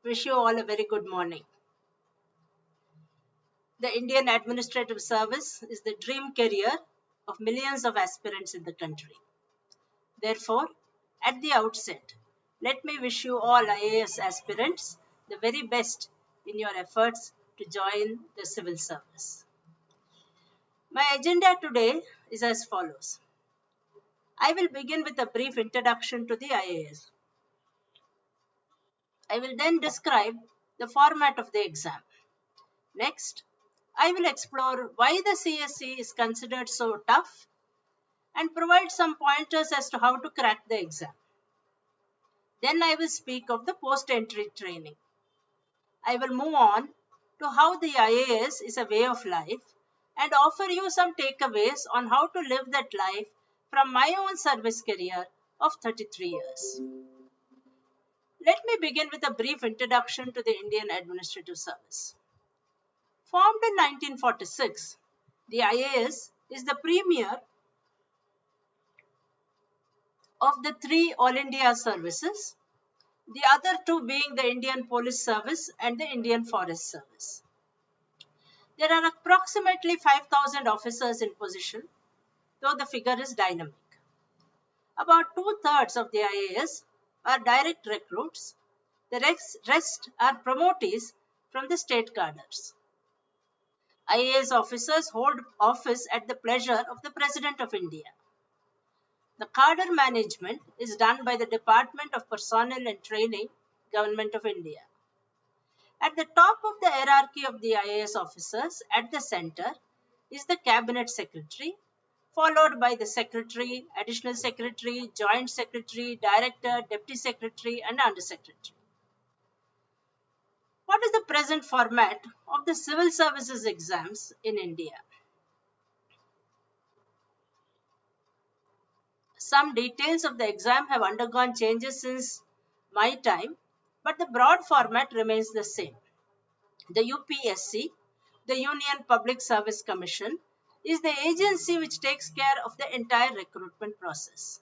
Wish you all a very good morning. The Indian Administrative Service is the dream career of millions of aspirants in the country. Therefore, at the outset, let me wish you all IAS aspirants the very best in your efforts to join the civil service. My agenda today is as follows. I will begin with a brief introduction to the IAS. I will then describe the format of the exam. Next, I will explore why the CSE is considered so tough and provide some pointers as to how to crack the exam. Then I will speak of the post-entry training. I will move on to how the IAS is a way of life and offer you some takeaways on how to live that life from my own service career of 33 years. Let me begin with a brief introduction to the Indian Administrative Service. Formed in 1946, the IAS is the premier of the three All India services, the other two being the Indian Police Service and the Indian Forest Service. There are approximately 5,000 officers in position, though the figure is dynamic. About two-thirds of the IAS are direct recruits. The rest are promotees from the state cadres. IAS officers hold office at the pleasure of the President of India. The cadre management is done by the Department of Personnel and Training, Government of India. At the top of the hierarchy of the IAS officers, at the center, is the Cabinet Secretary, followed by the Secretary, Additional Secretary, Joint Secretary, Director, Deputy Secretary, and Under Secretary. What is the present format of the civil services exams in India? Some details of the exam have undergone changes since my time, but the broad format remains the same. The UPSC, the Union Public Service Commission, is the agency which takes care of the entire recruitment process.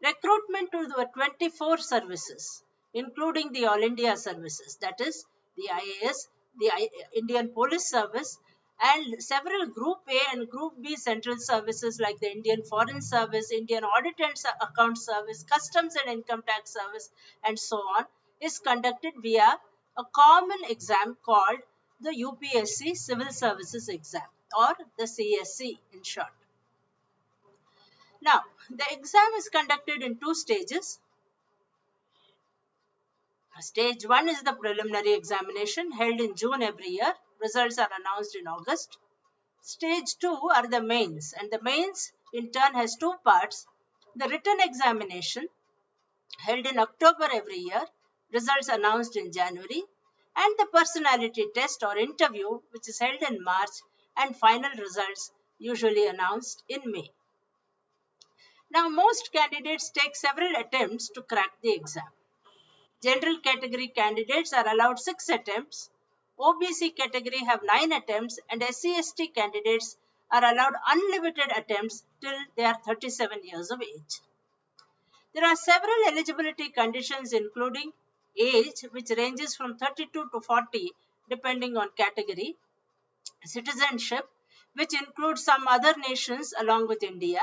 Recruitment to the 24 services, including the All India services, that is, the IAS, the Indian Police Service, and several Group A and Group B central services like the Indian Foreign Service, Indian Audit and Account Service, Customs and Income Tax Service, and so on, is conducted via a common exam called the UPSC Civil Services Exam, or the CSE in short. Now, the exam is conducted in two stages. Stage 1 is the preliminary examination held in June every year. Results are announced in August. Stage 2 are the mains, and the mains in turn has two parts. The written examination held in October every year, results announced in January, and the personality test or interview which is held in March and final results usually announced in May. Now, most candidates take several attempts to crack the exam. General category candidates are allowed 6 attempts, OBC category have 9 attempts, and SC/ST candidates are allowed unlimited attempts till they are 37 years of age. There are several eligibility conditions including age, which ranges from 32 to 40 depending on category, citizenship, which includes some other nations along with India,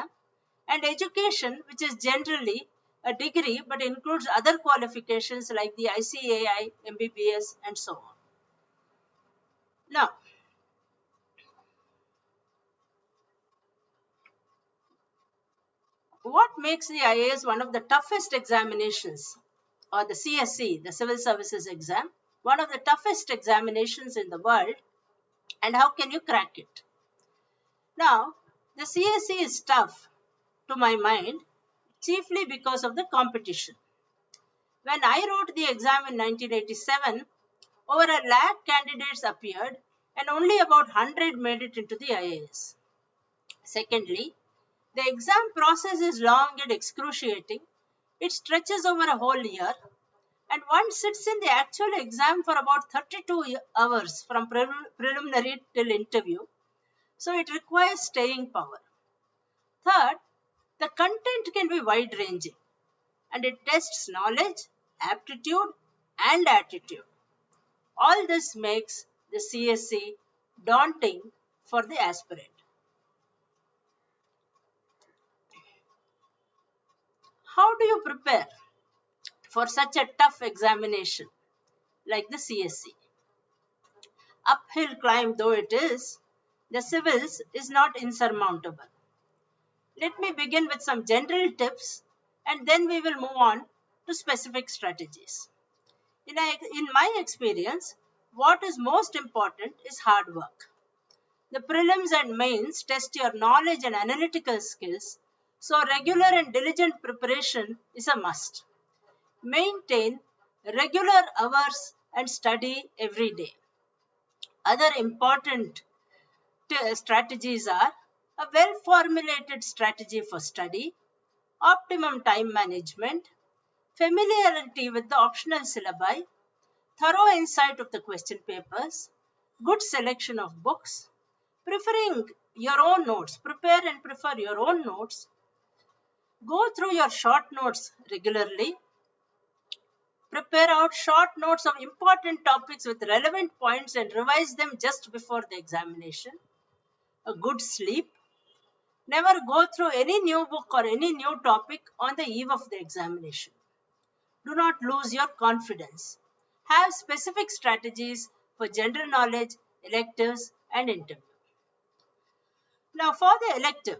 and education, which is generally a degree but includes other qualifications like the ICAI, MBBS, and so on. Now, what makes the IAS one of the toughest examinations, or the CSE, the Civil Services Exam, one of the toughest examinations in the world, and how can you crack it? Now, the CSE is tough to my mind, chiefly because of the competition. When I wrote the exam in 1987, over 1 lakh candidates appeared and only about 100 made it into the IAS. Secondly, the exam process is long and excruciating. It stretches over a whole year, and one sits in the actual exam for about 32 hours from preliminary till interview. So it requires staying power. Third, the content can be wide ranging and it tests knowledge, aptitude, and attitude. All this makes the CSE daunting for the aspirant. How do you prepare for such a tough examination like the CSE? Uphill climb though it is, the civils is not insurmountable. Let me begin with some general tips and then we will move on to specific strategies. In my experience, what is most important is hard work. The prelims and mains test your knowledge and analytical skills, so regular and diligent preparation is a must. Maintain regular hours and study every day. Other important strategies are a well formulated strategy for study, optimum time management, familiarity with the optional syllabi, thorough insight of the question papers, good selection of books, preferring your own notes, prepare and prefer your own notes, go through your short notes regularly, prepare out short notes of important topics with relevant points and revise them just before the examination, a good sleep, never go through any new book or any new topic on the eve of the examination. Do not lose your confidence. Have specific strategies for general knowledge, electives, and interview. Now, for the elective,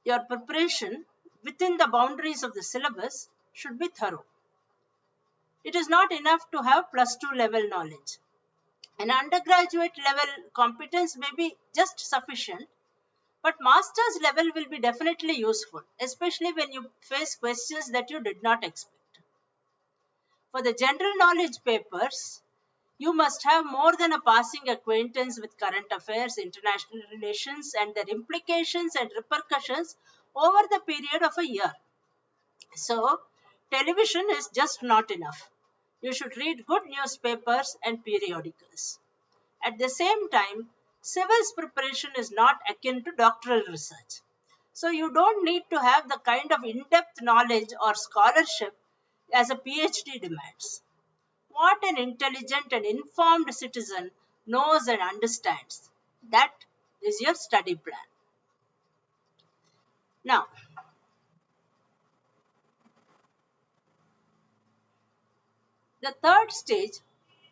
your preparation within the boundaries of the syllabus should be thorough. It is not enough to have +2 level knowledge. An undergraduate level competence may be just sufficient, but master's level will be definitely useful, especially when you face questions that you did not expect. For the general knowledge papers, you must have more than a passing acquaintance with current affairs, international relations, and their implications and repercussions over the period of a year. So, television is just not enough. You should read good newspapers and periodicals. At the same time, civils preparation is not akin to doctoral research. So, you don't need to have the kind of in-depth knowledge or scholarship as a PhD demands. What an intelligent and informed citizen knows and understands. That is your study plan. Now, the third stage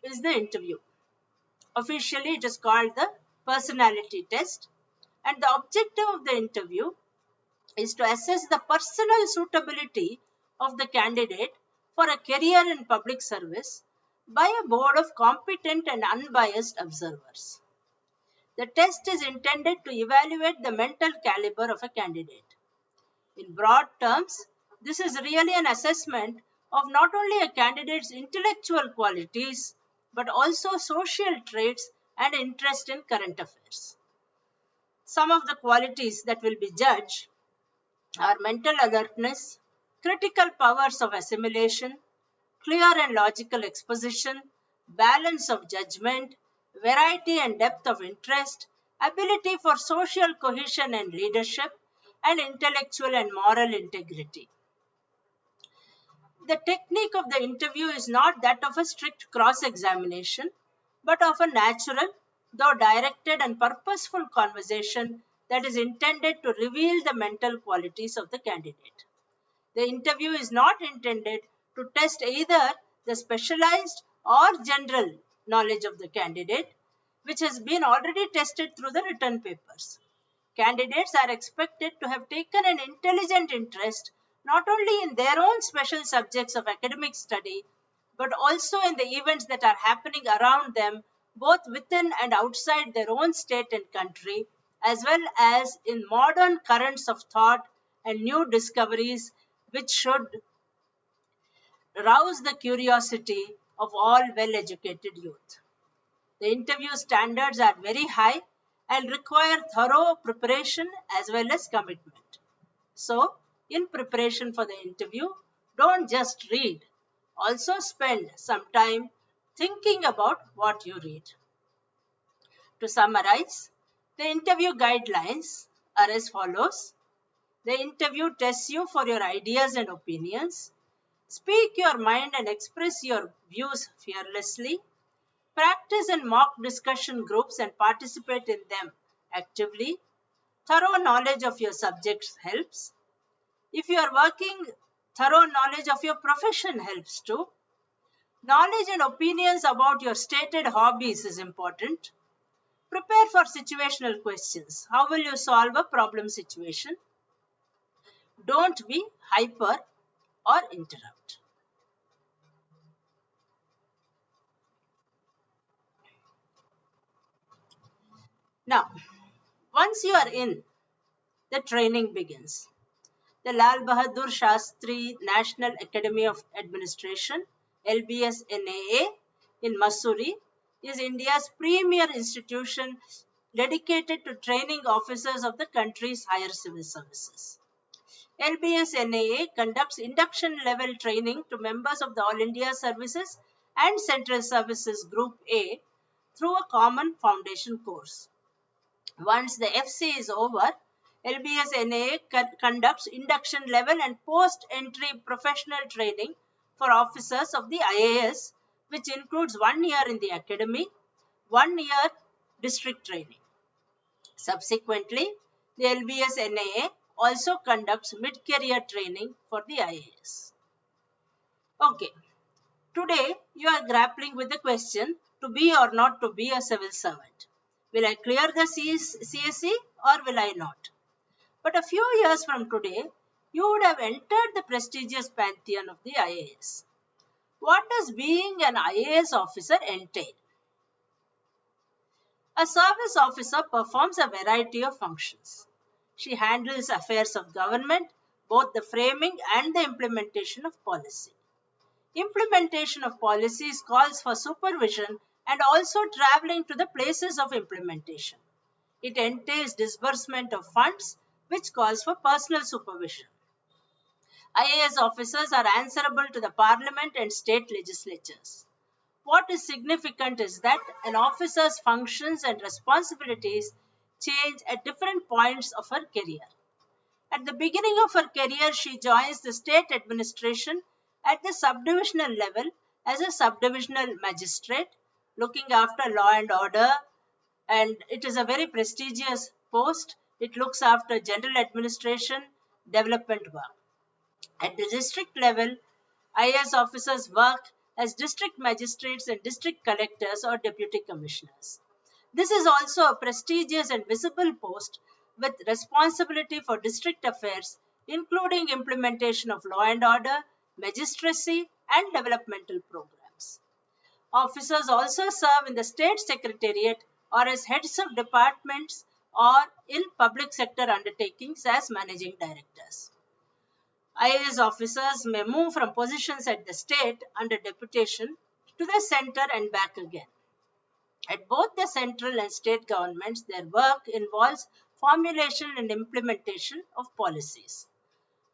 is the interview. Officially, it is called the personality test. And the objective of the interview is to assess the personal suitability of the candidate for a career in public service by a board of competent and unbiased observers. The test is intended to evaluate the mental caliber of a candidate. In broad terms, this is really an assessment of not only a candidate's intellectual qualities, but also social traits and interest in current affairs. Some of the qualities that will be judged are mental alertness, critical powers of assimilation, clear and logical exposition, balance of judgment, variety and depth of interest, ability for social cohesion and leadership, and intellectual and moral integrity. The technique of the interview is not that of a strict cross-examination, but of a natural, though directed and purposeful conversation that is intended to reveal the mental qualities of the candidate. The interview is not intended to test either the specialized or general knowledge of the candidate, which has been already tested through the written papers. Candidates are expected to have taken an intelligent interest not only in their own special subjects of academic study, but also in the events that are happening around them, both within and outside their own state and country, as well as in modern currents of thought and new discoveries which should rouse the curiosity of all well-educated youth. The interview standards are very high and require thorough preparation as well as commitment. So, in preparation for the interview, don't just read. Also spend some time thinking about what you read. To summarize, the interview guidelines are as follows. The interview tests you for your ideas and opinions. Speak your mind and express your views fearlessly. Practice in mock discussion groups and participate in them actively. Thorough knowledge of your subjects helps. If you are working, thorough knowledge of your profession helps too. Knowledge and opinions about your stated hobbies is important. Prepare for situational questions. How will you solve a problem situation? Don't be hyper or interrupt. Now, once you are in, the training begins. The Lal Bahadur Shastri National Academy of Administration, LBS-NAA, in Mussoorie, is India's premier institution dedicated to training officers of the country's higher civil services. LBS-NAA conducts induction level training to members of the All India Services and Central Services Group A through a common foundation course. Once the FC is over, LBS-NAA conducts induction level and post-entry professional training for officers of the IAS, which includes 1 year in the academy, 1 year district training. Subsequently, the LBS-NAA also conducts mid-career training for the IAS. Okay, today you are grappling with the question to be or not to be a civil servant. Will I clear the CSE or will I not? But a few years from today, you would have entered the prestigious pantheon of the IAS. What does being an IAS officer entail? A service officer performs a variety of functions. She handles affairs of government, both the framing and the implementation of policy. Implementation of policies calls for supervision and also traveling to the places of implementation. It entails disbursement of funds, which calls for personal supervision. IAS officers are answerable to the parliament and state legislatures. What is significant is that an officer's functions and responsibilities change at different points of her career. At the beginning of her career, she joins the state administration at the subdivisional level as a subdivisional magistrate, looking after law and order, and it is a very prestigious post. It looks after general administration, development work. At the district level, IAS officers work as district magistrates and district collectors or deputy commissioners. This is also a prestigious and visible post with responsibility for district affairs, including implementation of law and order, magistracy, and developmental programs. Officers also serve in the state secretariat or as heads of departments or in public sector undertakings as managing directors. IAS officers may move from positions at the state under deputation to the center and back again. At both the central and state governments, their work involves formulation and implementation of policies.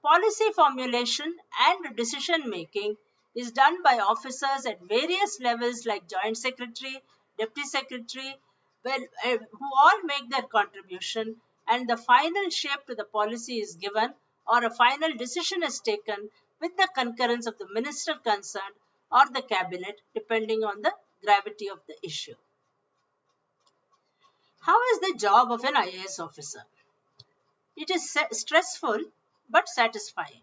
Policy formulation and decision making is done by officers at various levels like Joint Secretary, Deputy Secretary, who all make their contribution, and the final shape to the policy is given or a final decision is taken with the concurrence of the minister concerned or the cabinet, depending on the gravity of the issue. How is the job of an IAS officer? It is stressful but satisfying.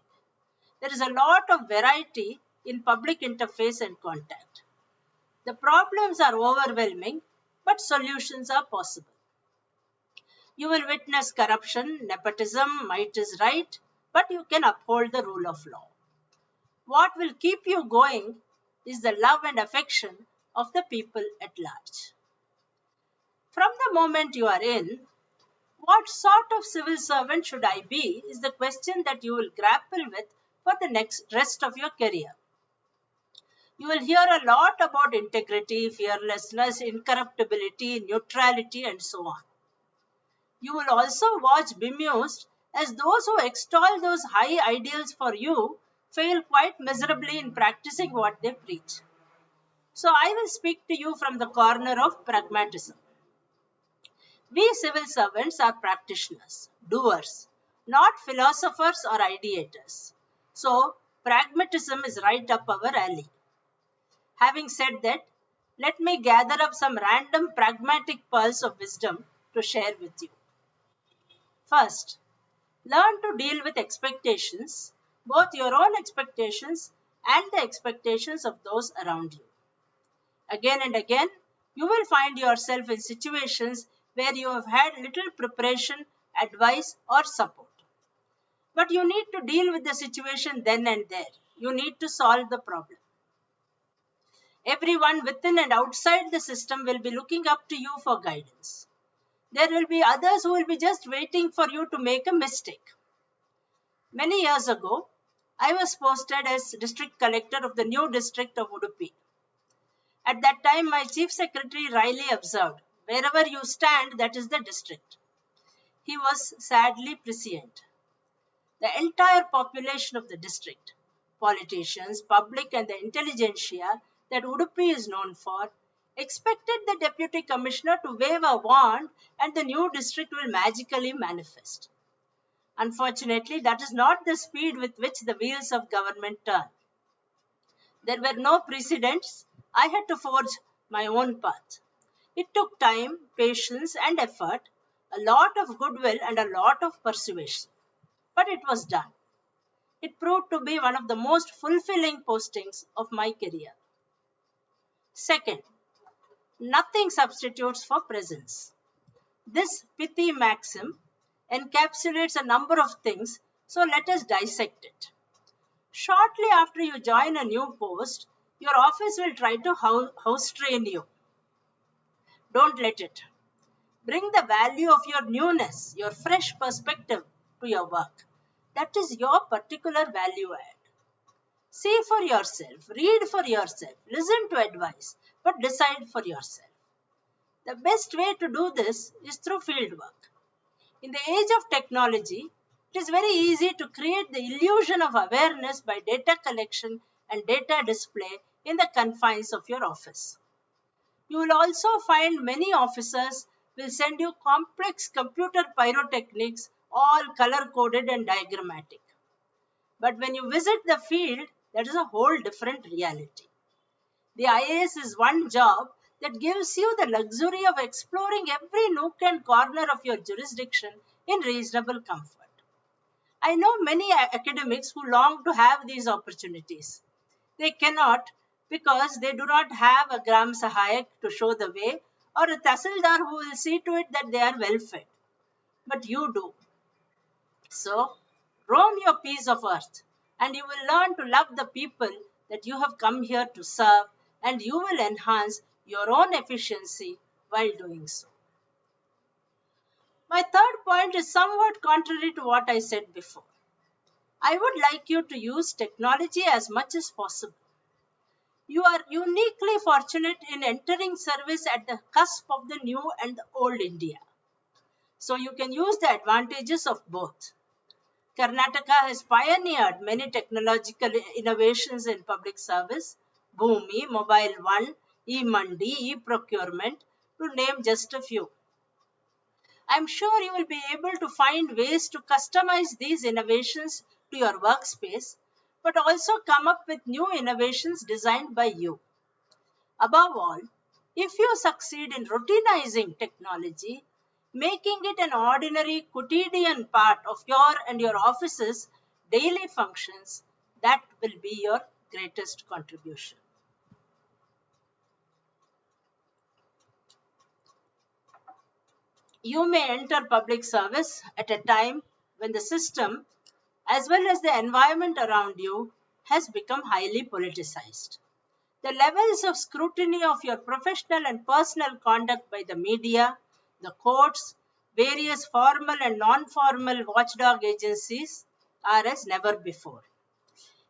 There is a lot of variety in public interface and contact. The problems are overwhelming, but solutions are possible. You will witness corruption, nepotism, might is right, but you can uphold the rule of law. What will keep you going is the love and affection of the people at large. From the moment you are in, what sort of civil servant should I be is the question that you will grapple with for the rest of your career. You will hear a lot about integrity, fearlessness, incorruptibility, neutrality, and so on. You will also watch bemused as those who extol those high ideals for you fail quite miserably in practicing what they preach. So I will speak to you from the corner of pragmatism. We civil servants are practitioners, doers, not philosophers or ideators. So pragmatism is right up our alley. Having said that, let me gather up some random pragmatic pearls of wisdom to share with you. First, learn to deal with expectations, both your own expectations and the expectations of those around you. Again and again, you will find yourself in situations where you have had little preparation, advice, or support. But you need to deal with the situation then and there. You need to solve the problem. Everyone within and outside the system will be looking up to you for guidance. There will be others who will be just waiting for you to make a mistake. Many years ago, I was posted as district collector of the new district of Udupi. At that time, my chief secretary Riley observed, wherever you stand, that is the district. He was sadly prescient. The entire population of the district, politicians, public and the intelligentsia that Udupi is known for, expected the deputy commissioner to wave a wand and the new district will magically manifest. Unfortunately, that is not the speed with which the wheels of government turn. There were no precedents. I had to forge my own path. It took time, patience, and effort, a lot of goodwill, and a lot of persuasion. But it was done. It proved to be one of the most fulfilling postings of my career. Second, nothing substitutes for presence. This pithy maxim encapsulates a number of things, so let us dissect it. Shortly after you join a new post, your office will try to house train you. Don't let it. Bring the value of your newness, your fresh perspective to your work. That is your particular value add. See for yourself, read for yourself, listen to advice, but decide for yourself. The best way to do this is through fieldwork. In the age of technology, it is very easy to create the illusion of awareness by data collection and data display in the confines of your office. You will also find many officers will send you complex computer pyrotechnics, all color-coded and diagrammatic. But when you visit the field, that is a whole different reality. The IAS is one job that gives you the luxury of exploring every nook and corner of your jurisdiction in reasonable comfort. I know many academics who long to have these opportunities. They cannot because they do not have a Gram Sahayak to show the way or a Tahsildar who will see to it that they are well fed. But you do. So, roam your piece of earth and you will learn to love the people that you have come here to serve, and you will enhance your own efficiency while doing so. My third point is somewhat contrary to what I said before. I would like you to use technology as much as possible. You are uniquely fortunate in entering service at the cusp of the new and the old India. So you can use the advantages of both. Karnataka has pioneered many technological innovations in public service, Bhumi, Mobile One, e-Mandi, e-procurement, to name just a few. I'm sure you will be able to find ways to customize these innovations to your workspace, but also come up with new innovations designed by you. Above all, if you succeed in routinizing technology, making it an ordinary quotidian part of your and your office's daily functions, that will be your greatest contribution. You may enter public service at a time when the system, as well as the environment around you, has become highly politicized. The levels of scrutiny of your professional and personal conduct by the media, the courts, various formal and non-formal watchdog agencies are as never before.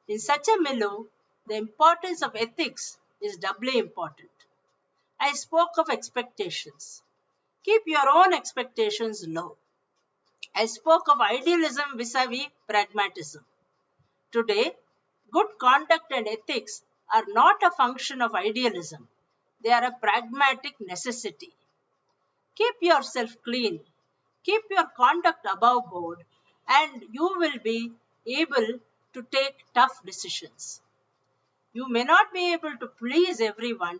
In such a milieu, the importance of ethics is doubly important. I spoke of expectations. Keep your own expectations low. I spoke of idealism vis-a-vis pragmatism. Today, good conduct and ethics are not a function of idealism. They are a pragmatic necessity. Keep yourself clean. Keep your conduct above board, and you will be able to take tough decisions. You may not be able to please everyone,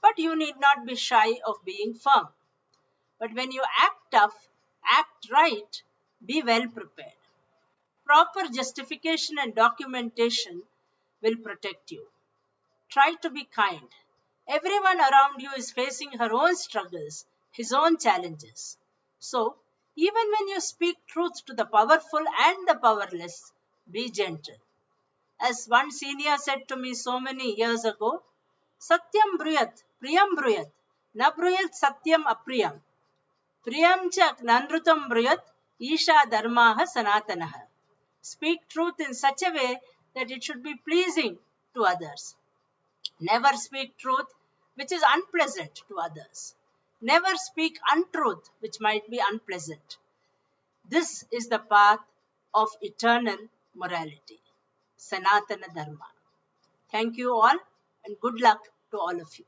But you need not be shy of being firm. But when you act tough, act right, be well prepared. Proper justification and documentation will protect you. Try to be kind. Everyone around you is facing her own struggles, his own challenges. So, even when you speak truth to the powerful and the powerless, be gentle. As one senior said to me so many years ago, Satyam bruyat, priyam bruyat, na bruyat satyam apriyam, priyam cha nandrutam bruyat, isha dharmaha sanatanaha. Speak truth in such a way that it should be pleasing to others. Never speak truth which is unpleasant to others. Never speak untruth which might be unpleasant. This is the path of eternal morality, Sanatana Dharma. Thank you all and good luck to all of you.